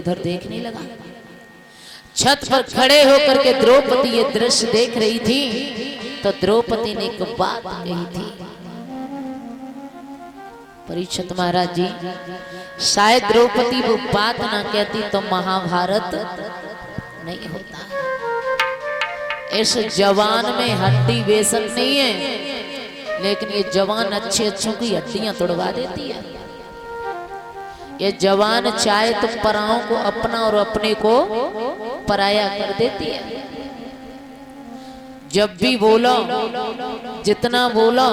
उधर देखने लगा। छत पर खड़े होकर के द्रौपदी ये दृश्य देख रही थी तो द्रौपदी ने एक बात कही थी। परीक्षित महाराज जी, शायद द्रौपदी वो बात ना कहती तो महाभारत नहीं होता। इस जवान में हड्डी बेसन नहीं है, लेकिन ये जवान अच्छे अच्छों की हड्डियां तोड़वा देती है। ये जवान चाहे तो पराओं को अपना और अपने को पराया कर देती है। जब भी बोलो, जितना बोलो,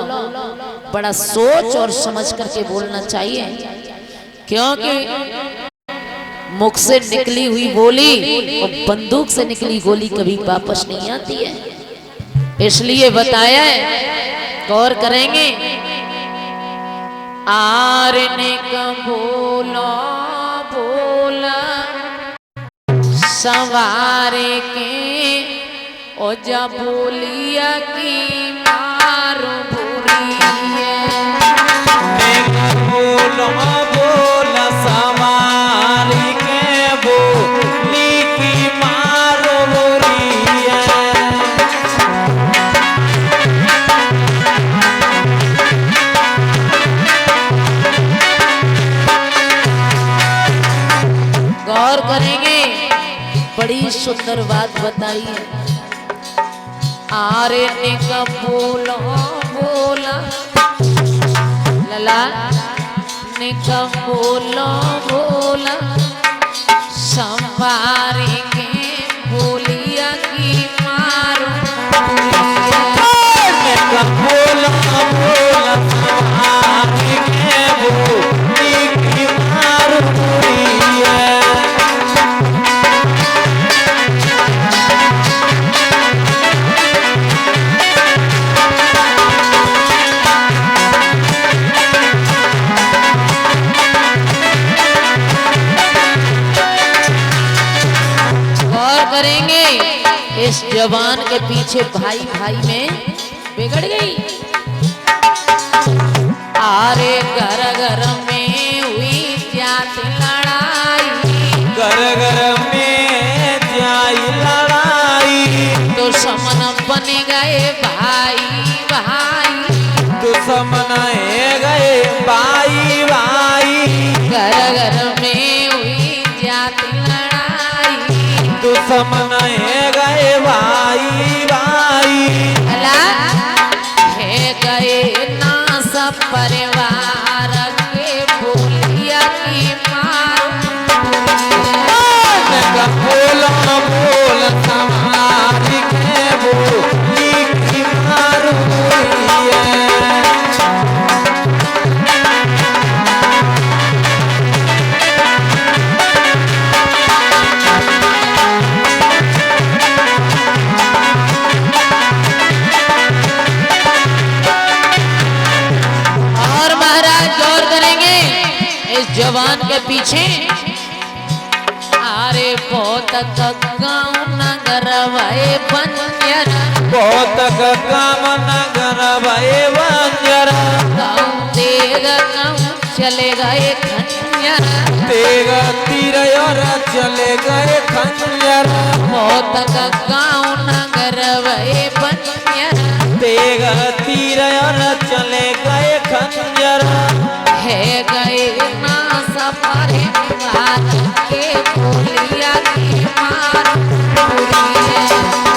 बड़ा सोच और समझ करके बोलना चाहिए, क्योंकि मुख से निकली हुई बोली और बंदूक से निकली गोली कभी वापस नहीं आती है। इसलिए बताया है, गौर करेंगे। आरने का बोला बोला सवारे के ओ जा बोलिया की मारो बुरी बोला बोला सवारी के बोली की मारो बुरी है। गौर करेंगे, बड़ी सुंदर बात बताई है। आरे ने का बोला बोला लला ने का बोला बोला संवारी के बोलिया की मारो बोला बोला सवारी के बोली की मारो बुरी है। करेंगे। इस जवान के पीछे भाई भाई में बिगड़ गई। आरे घर घर में हुई जात लड़ाई, घर घर में जाई लड़ाई, दुश्मन बन गए भाई भाई, दुश्मन गए भाई भाई। घर घर में हुई जात लड़ाई, दुश्मन गए भाई भाई। है गए ना सब परिवार के बोलिया की मारो बोला बोला सवारी के बोली की मारो बुरी है। जवान के पीछे आरे बहुत गाँव नगर भय बंजर, बहुत काम नगर भय बंजर, गाँव तेग गाँव चले गए खंजर, तेग तीर और चले गए खंजर। बहुत गाँव नगर भय बंजर, तेग तीर और चले गए खंजर। है गए ना सफरे के बोलिया की मार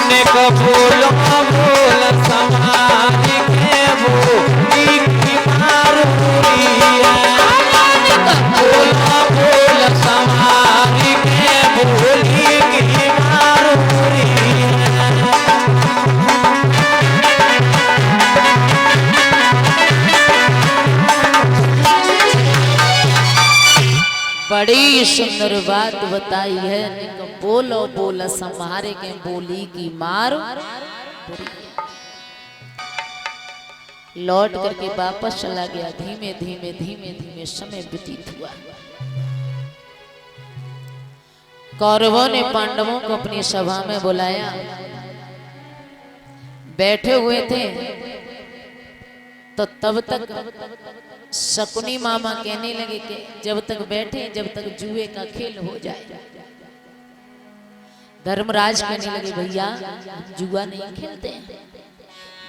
ने बोला बोला सवारी के बोली की मार बुरी है। बोला बोला सवारी के बोली की मार बुरी है। बड़ी सुंदर बात बताई है। बोलो बोला संहारे के बोली की मार। लौट करके वापस चला गया। धीमे धीमे धीमे धीमे समय व्यतीत हुआ। कौरवों ने पांडवों को अपनी सभा में बुलाया। बैठे हुए थे तो तब तक शकुनी मामा कहने लगे कि जब तक बैठे जब तक जुए का खेल हो जाए। धर्मराज कहने लगे भैया जुआ नहीं खेलते हैं,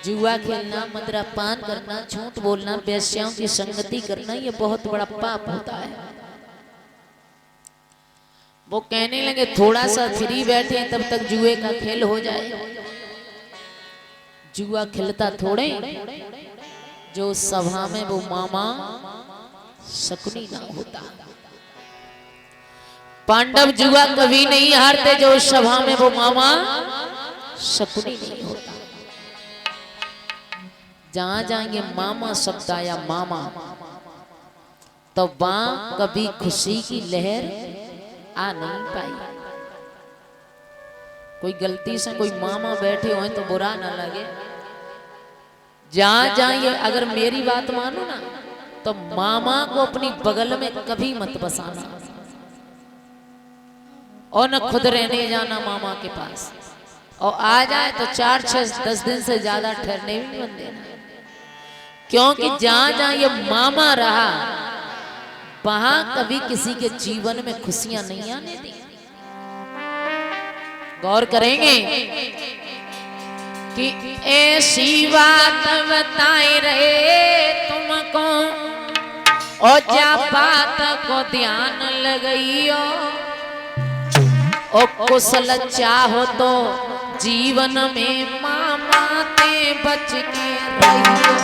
जुआ खेलना, मदिरापान करना, झूठ बोलना, वेश्याओं की संगति करना ये बहुत बड़ा पाप होता है। वो कहने लगे थोड़ा सा फ्री बैठे तब तक जुए का खेल हो जाए। जुआ खेलता थोड़े जो सभा में वो मामा शकुनी ना होता। पांडव जुआ कभी नहीं हारते जो सभा में वो मामा शकुनी नहीं होता। जहां जाएंगे मामा शब्द आया मामा, तो वहां कभी खुशी की लहर आ नहीं पाई। कोई गलती से कोई मामा बैठे हो तो बुरा ना लगे। जहां जाइए अगर मेरी बात मानो ना तो मामा को अपनी बगल में कभी मत बसाना और न खुद रहने जाना मामा के पास, और आ जाए तो 4, 6, 10 दिन से ज्यादा ठहरने भी मत देना। क्योंकि जहां जहां ये मामा रहा वहां कभी किसी के जीवन में खुशियां नहीं आने दी। गौर करेंगे कि ऐसी बात बताए रहे तुमको और क्या बात को ध्यान लगइयो, और कुशल चाहो तो जीवन में मामा ते बच के रहियो।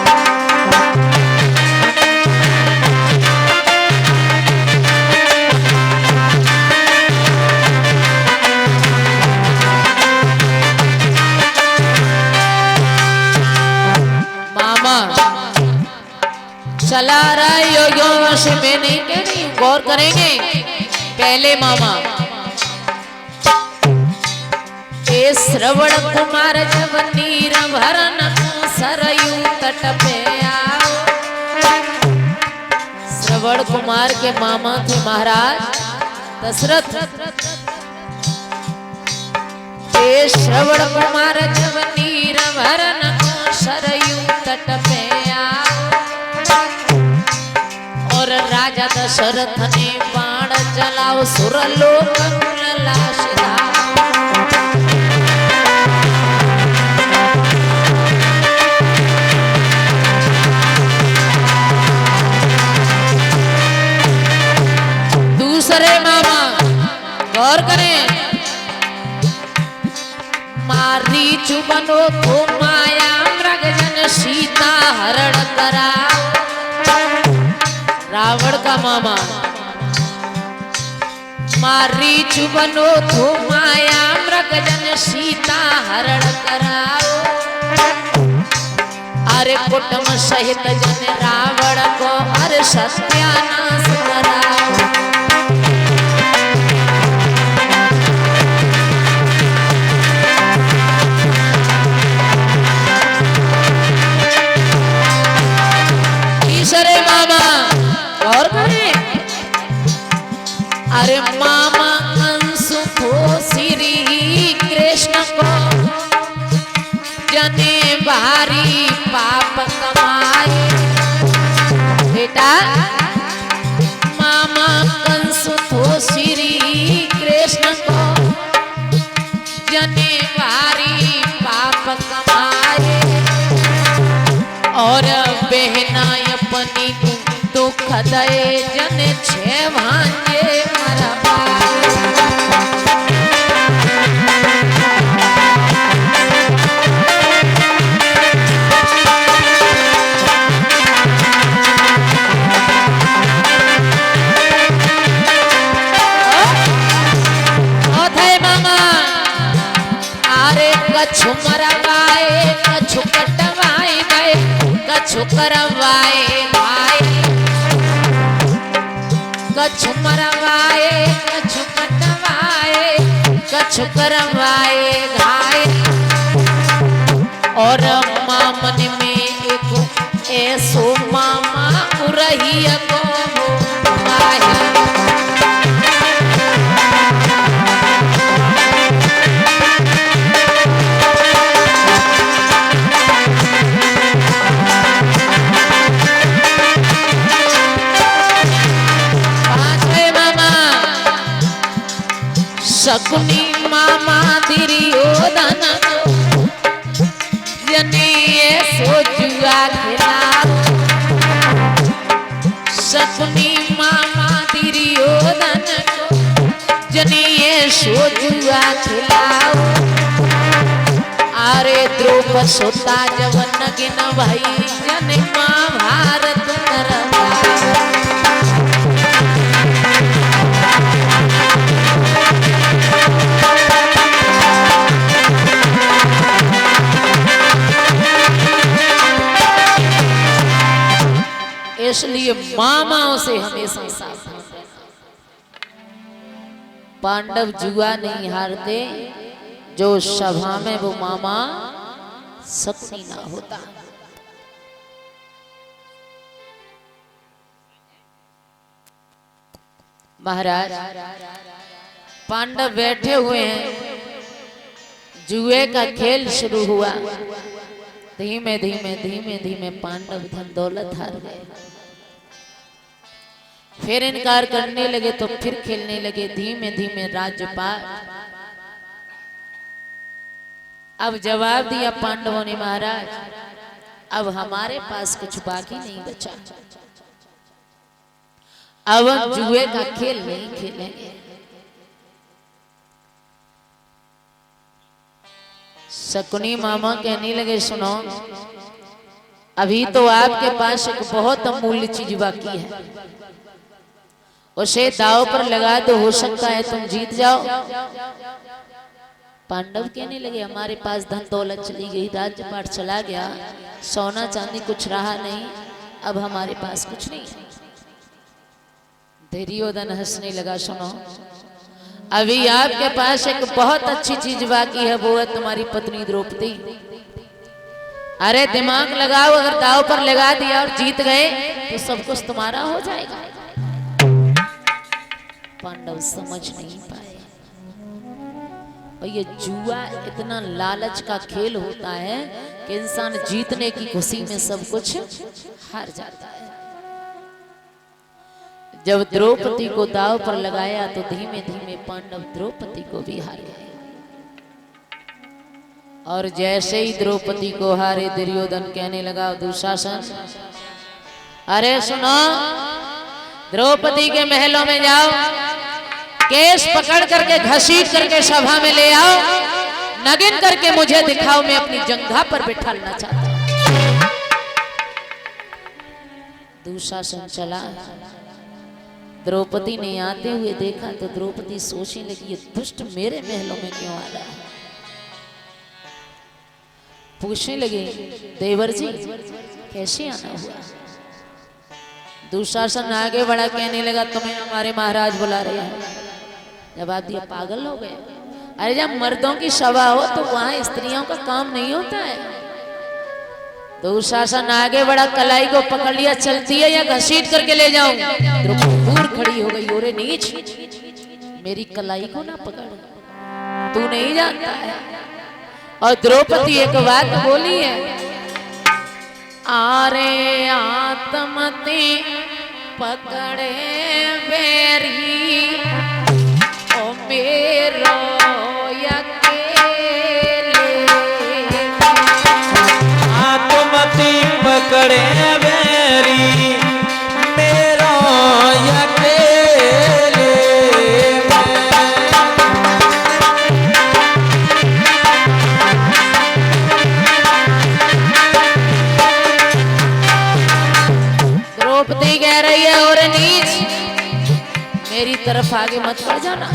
चला रहा है यो से मैं नहीं कह रही, गौर करेंगे। पहले मामा ए श्रवण कुमार जब नीर भरन सरयू तट पे आओ। श्रवण कुमार के मामा थे महाराज दशरथ। ए श्रवण कुमार जब नीर भरन सरयू तट पे आओ, और राजा दशरथ ने बाण चलाओ सुरलोक लाश दूसरे मामा गौर करें। मारी चुबनो तो माया मृगजन सीता हरण करा। रावण का मामा मारी चुबनो तो माया मृगजन सीता हरण कराओ। अरे कुटुंब सहित जन रावण को अरे सत्यानाश कराओ। तीसरे मामा और करे अरे मामा कंसु को श्री कृष्ण को जने भारी पाप कमाए। बेटा मामा कंसु को श्री कृष्ण को जने भारी पाप कमाए, और बहना अपनी दुख दे जन छे भांजे मरवाए। मामा अरे कछु मरवाए कछु कटवाए गए कछु करवाए भाई, कछु मरवाए कछु कटवाए कछु करवाए घाय। और मामन में एक ऐसो मामा उरही को माया। शकुनी मामा दुर्योधन जनिए सोजुआ खिलाओ। शकुनी मामा दुर्योधन जनिए सोजुआ खिलाओ। अरे द्रौपद सोता जवन गिन भाई जन महाभारत करवाओ। इसलिए मामाओं से हमेशा सावधान रहना। पांडव जुआ नहीं हारते, जो सभा में वो मामा शक्ति ना होता। महाराज पांडव बैठे हुए हैं, जुए का खेल शुरू हुआ। धीमे धीमे धीमे धीमे पांडव धन दौलत हार गए। फिर इनकार करने लगे तो फिर खेलने लगे। धीमे धीमे राज्यपाल अब जवाब दिया पांडवों ने, महाराज अब हमारे पास कुछ बाकी नहीं बचा, अब हम जुए का खेल नहीं खेलेंगे। शकुनी मामा कहने लगे, सुनो अभी तो आपके पास एक बहुत अमूल्य चीज बाकी है, उसे दांव पर लगा दो, हो सकता है तुम जीत जाओ। पांडव कहने लगे, हमारे पास धन दौलत चली गई, राज्यपाट चला गया, सोना चांदी कुछ रहा नहीं, अब हमारे पास कुछ नहीं है। दुर्योधन हंसने लगा, सुनो अभी आपके पास एक बहुत अच्छी चीज बाकी है, वो है तुम्हारी पत्नी द्रौपदी। अरे दिमाग लगाओ, अगर दांव पर लगा दिया और जीत गए तो सब कुछ तुम्हारा हो जाएगा। पांडव समझ नहीं पाए, और ये जुआ इतना लालच का खेल होता है कि इंसान जीतने की खुशी में सब कुछ हार जाता है। जब द्रौपदी को दांव पर लगाया तो धीमे धीमे पांडव द्रौपदी को भी हार गए। और जैसे ही द्रौपदी को हारे, दुर्योधन कहने लगा, दुशासन अरे सुनो, द्रौपदी के महलों में जाओ, केस पकड़ करके घसीट करके सभा में ले आओ, नगिन करके मुझे दिखाओ, मैं अपनी जंघा पर बिठाना चाहता हूं। दुशासन चला, द्रौपदी ने आते हुए देखा तो द्रौपदी सोचने लगी, ये दुष्ट मेरे महलों में क्यों आ रहा है। पूछने लगे, देवर जी कैसे आना हुआ। दुशासन आगे बढ़ा, कहने लगा, तुम्हें हमारे महाराज बुला रहे हैं। जवाब दिया, पागल हो गए, अरे जब मर्दों की सभा हो तो वहां स्त्रियों का काम नहीं होता है। दुशासन आगे बढ़ा, कलाई को पकड़ लिया, चलती है या घसीट करके ले जाऊं। द्रौपदी दूर खड़ी हो गई, ओरे नीच, मेरी कलाई को ना पकड़, तू नहीं जानता है। और द्रौपदी एक बात बोली है, आरे आत्मते पकड़े बेरी ओ मेरो आत्मती पकड़े बेरी मेरो अकेले। द्रौपदी कह रही है, और नीच मेरी तरफ आगे मत बढ़ जाना।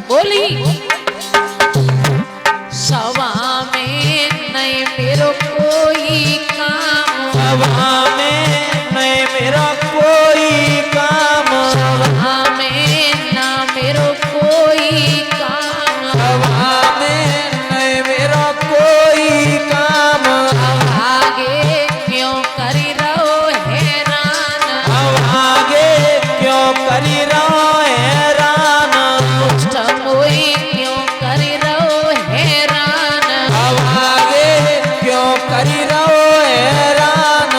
बोली, सभा में नहीं मेरो कोई काम, सभा में नहीं मेरा कोई काम, सभा में ना मेरो कोई काम, सभा में नहीं मेरा कोई काम। अब आगे क्यों करी रहो हैरान, अब आगे क्यों करी रहो हैरान, दुष्ट मोई क्यों करी रहो हैरान, अब आगे क्यों करी रहो हैरान।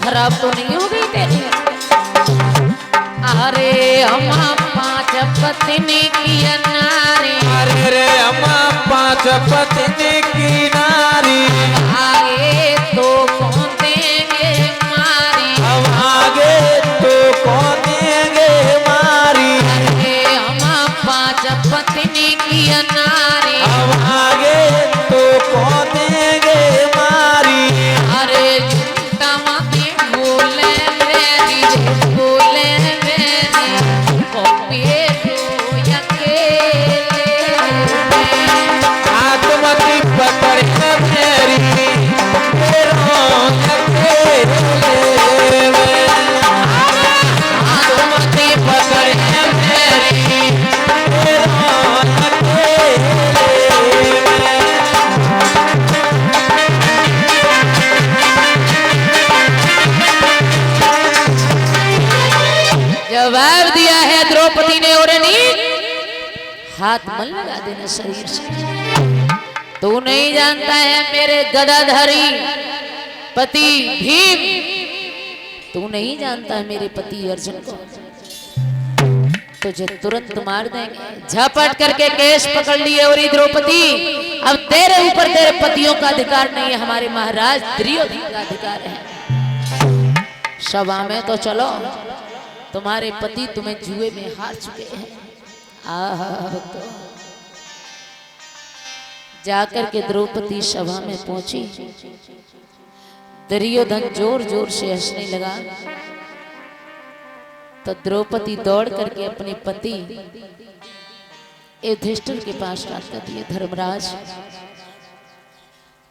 खराब तो नहीं हो गई तेरी? अरे अम्मा 5 पत्नी की नारी, अरे रे अम्मा 5 पत्नी की नारी, आगे तो कौन देंगे मारी, अब आगे तो कौन देंगे मारी। अरे अम्मा 5 पत्नी की नारी, अब आगे तो कौन देंगे मारी। अरे झूठा माते बोले मेरी रे बोले मेरी कॉपी आत्मति पकड़ है मेरी तेरो आत्मति पकड़ है मेरी तेरो जवाब दिया है द्रौपदी ने, और हाथ मल लगा देना शरीर से। तू नहीं जानता है मेरे गदाधारी पति भीम, तू नहीं जानता है मेरे पति अर्जुन को, तुझे तुरंत मार देंगे। झपट करके केश पकड़ लिए, और द्रौपदी अब तेरे ऊपर तेरे पतियों का अधिकार नहीं है, हमारे महाराज दुर्योधन का अधिकार है। सभा में तो चलो, तुम्हारे पति तुम्हें जुए में हार चुके हैं। तो जाकर के द्रौपदी सभा में पहुंची, दुर्योधन जोर जोर से हंसने लगा। तो द्रौपदी दौड़ करके अपने पति युधिष्ठिर के पास बात करती है, धर्मराज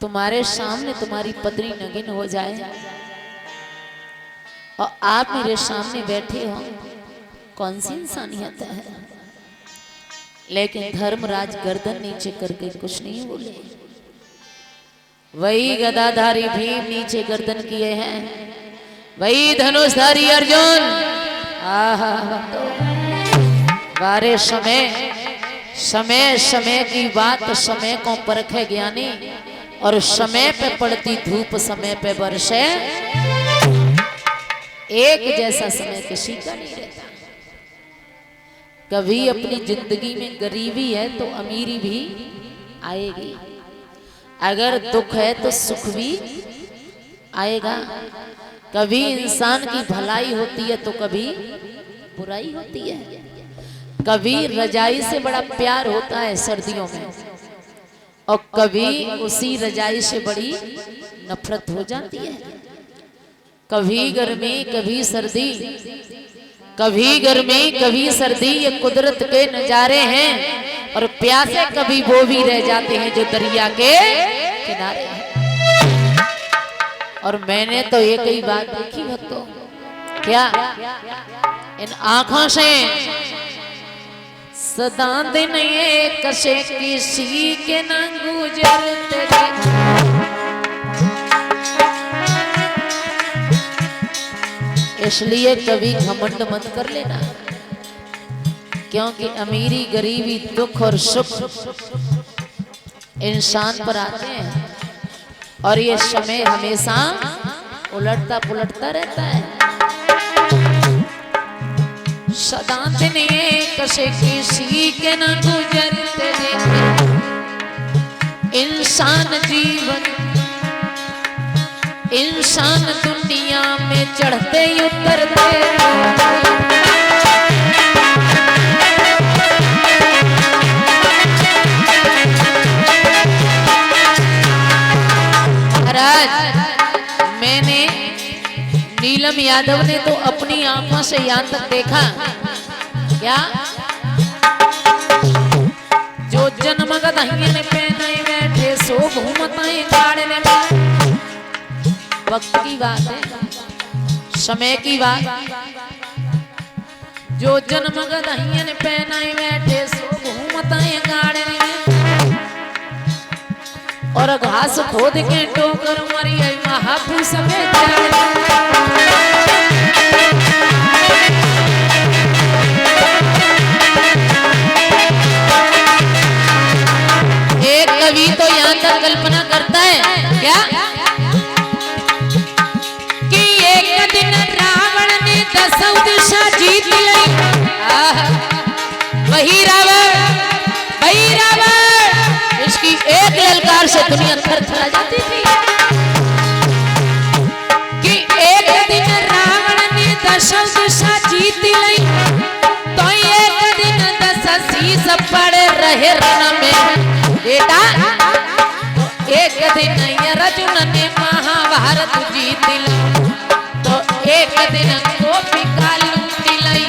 तुम्हारे सामने तुम्हारी पत्नी नगिन हो जाए और आप मेरे सामने बैठे हो, कौन सी इंसानियत है? लेकिन धर्मराज गर्दन नीचे करके कुछ नहीं बोले। वही गदाधारी भीम नीचे गर्दन किए हैं, वही धनुषधारी अर्जुन। बारे समय समय की बात समय को परखे ज्ञानी, और समय पे पड़ती धूप समय पे बरसे, एक जैसा समय किसी का नहीं रहता। कभी अपनी जिंदगी में गरीबी है तो अमीरी भी आएगी, अगर दुख है तो सुख भी आएगा। कभी इंसान की भलाई होती है तो कभी बुराई होती है। कभी रजाई से बड़ा प्यार होता है सर्दियों में, और कभी उसी रजाई से बड़ी नफरत हो जाती है। कभी गर्मी कभी सर्दी, कभी गर्मी कभी सर्दी, ये कुदरत के नजारे हैं। और प्यासे कभी वो भी रह जाते हैं जो दरिया के किनारे हैं। और मैंने तो एक ही बात देखी भक्तों, क्या इन आंखों से सदा दिन एक से किसी के न गुजरते, इसलिए कभी घमंड मत कर लेना, क्योंकि अमीरी गरीबी दुख और सुख इंसान पर आते हैं, और ये समय हमेशा उलटता पुलटता रहता है। सदा दिन एक से किसी के न गुजरते देखे, इंसान जीवन इंसान दुनिया में चढ़ते उतरते, महाराज मैंने नीलम यादव ने तो अपनी आंखों से यहाँ तक देखा, क्या जो जन्मगत हियन पे नहीं बैठे सो घूमते गाड़े में। वक्त की बात है, समय की बात, जो जन्मगत हियन पे नहीं बैठे सो घूमते गाड़े में, और घास खोद के टोकर मरी महापुरुष में एक कवि तो यहाँ तक कल्पना करता है क्या कि एक बहिरावण इसकी एक ललकार से दुनिया थरथरा जाती थी कि एक दिन रावण ने 10 दिशा जीत ली तो एक दिन 10 शीश पड़े रहे रण में बेटा। तो एक दिन अर्जुन ने महाभारत जीत ली तो एक दिन गोपिका लूट ली।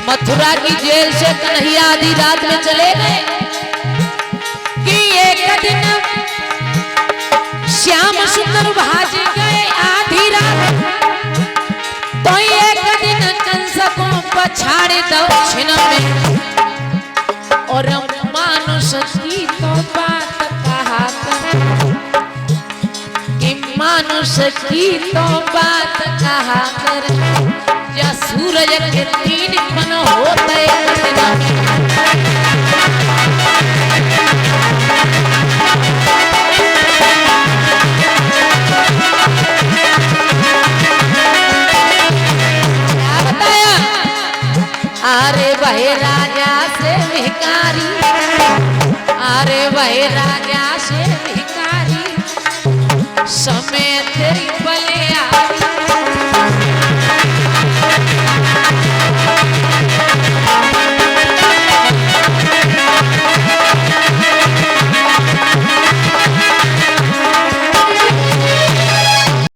मथुरा की जेल से कन्हैया आधी रात में चले गए कि एक दिन श्याम सुंदर भाज गए आधी रात तो एक दिन कंस को पछाड़े दक्षिण में और मानुष की तो बात कहा कि मानुष की तो बात कहा कर या सूरज के 3 मन होते क्या बताया। अरे वही राजा से भिखारी, अरे वही राजा से भिखारी